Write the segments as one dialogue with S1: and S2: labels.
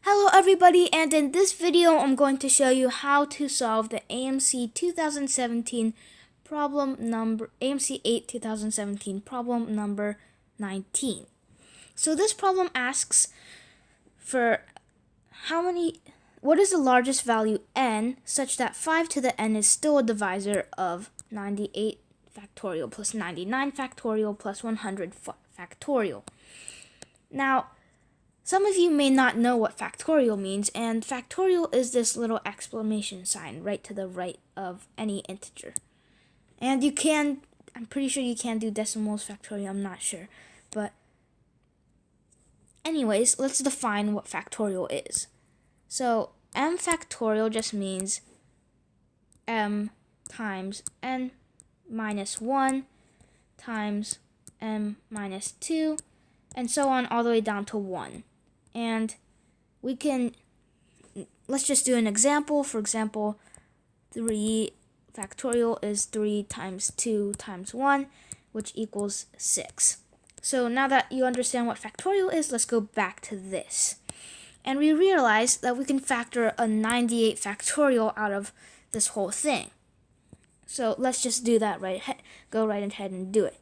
S1: Hello everybody, and in this video I'm going to show you how to solve the AMC 2017 problem number AMC 8 2017 problem number 19. So this problem asks for what is the largest value n such that 5 to the n is still a divisor of 98 factorial plus 99 factorial plus 100 factorial. Now, some of you may not know what factorial means, and factorial is this little exclamation sign right to the right of any integer. And I'm pretty sure you can do decimals factorial, I'm not sure. But anyways, let's define what factorial is. So m factorial just means m times n minus 1 times m minus 2, and so on all the way down to 1. And let's just do an example. For example, 3 factorial is 3 times 2 times 1, which equals 6. So now that you understand what factorial is, let's go back to this. And we realize that we can factor a 98 factorial out of this whole thing. So let's just do that go right ahead and do it.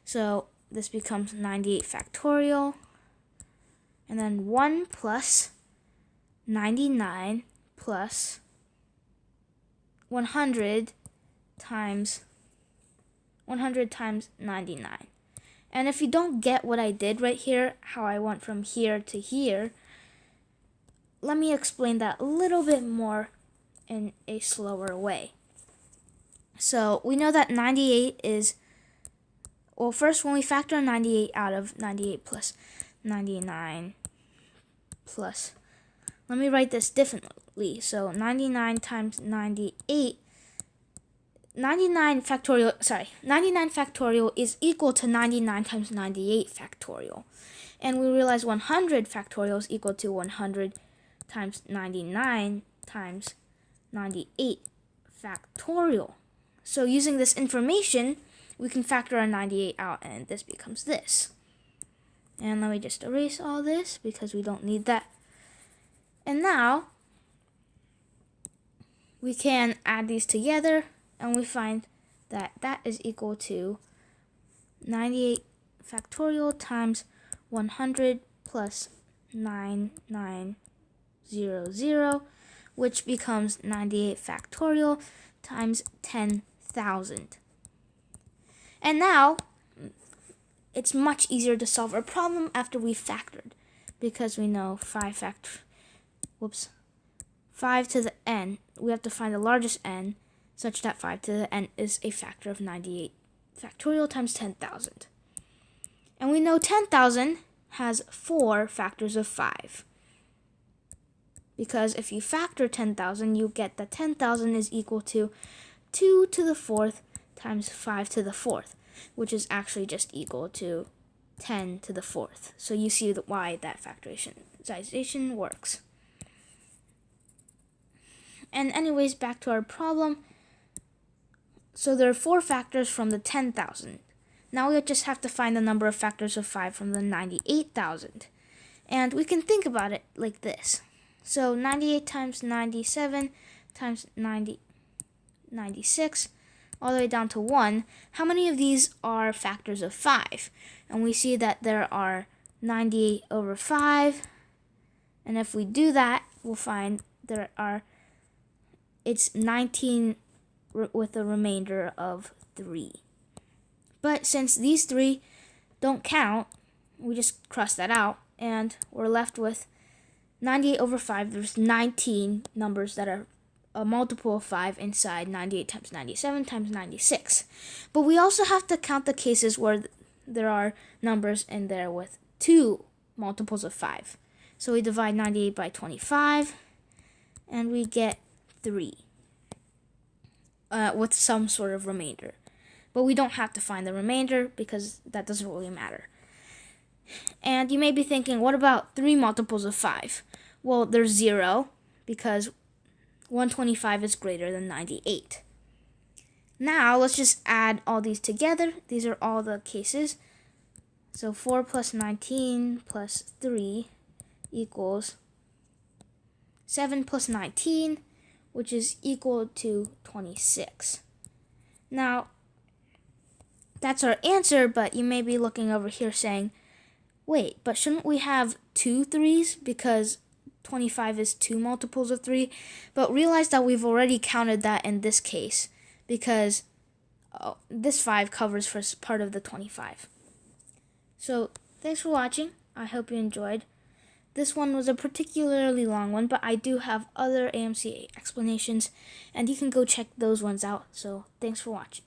S1: So this becomes 98 factorial. And then 1 plus 99 plus 100 times 99. And if you don't get what I did right here, how I went from here to here, let me explain that a little bit more in a slower way. So we know that 98 is, well, first when we factor 98 out of 98 plus 99 plus, let me write this differently. So 99 times 98, 99 factorial is equal to 99 times 98 factorial. And we realize 100 factorial is equal to 100 times 99 times 98 factorial. So using this information, we can factor our 98 out, and this becomes this. And let me just erase all this because we don't need that. And now we can add these together, and we find that that is equal to 98 factorial times 100 plus 9900, which becomes 98 factorial times 10,000. And now it's much easier to solve our problem after we factored, because we know 5 to the n, we have to find the largest n such that 5 to the n is a factor of 98 factorial times 10,000. And we know 10,000 has 4 factors of 5. Because if you factor 10,000, you get that 10,000 is equal to 2 to the 4th times 5 to the 4th, which is actually just equal to 10 to the 4th. So you see why that factorization works. And anyways, back to our problem. So there are 4 factors from the 10,000. Now we just have to find the number of factors of 5 from the 98,000. And we can think about it like this. So 98 times 97 times 96, all the way down to 1, how many of these are factors of 5? And we see that there are 98 over 5. And if we do that, we'll find it's 19 with a remainder of 3. But since these 3 don't count, we just cross that out, and we're left with 98 over 5. There's 19 numbers that are a multiple of 5 inside 98 times 97 times 96. But we also have to count the cases where there are numbers in there with 2 multiples of 5. So we divide 98 by 25, and we get 3 with some sort of remainder. But we don't have to find the remainder because that doesn't really matter. And you may be thinking, what about 3 multiples of 5? Well, there's 0 because 125 is greater than 98. Now let's just add all these together. These are all the cases. So 4 plus 19 plus 3 equals 7 plus 19, which is equal to 26. Now, that's our answer, but you may be looking over here saying, wait, but shouldn't we have 2 3s because 25 is 2 multiples of 3? But realize that we've already counted that in this case because this 5 covers for part of the 25. So thanks for watching. I hope you enjoyed. This one was a particularly long one, but I do have other AMC explanations, and you can go check those ones out. So thanks for watching.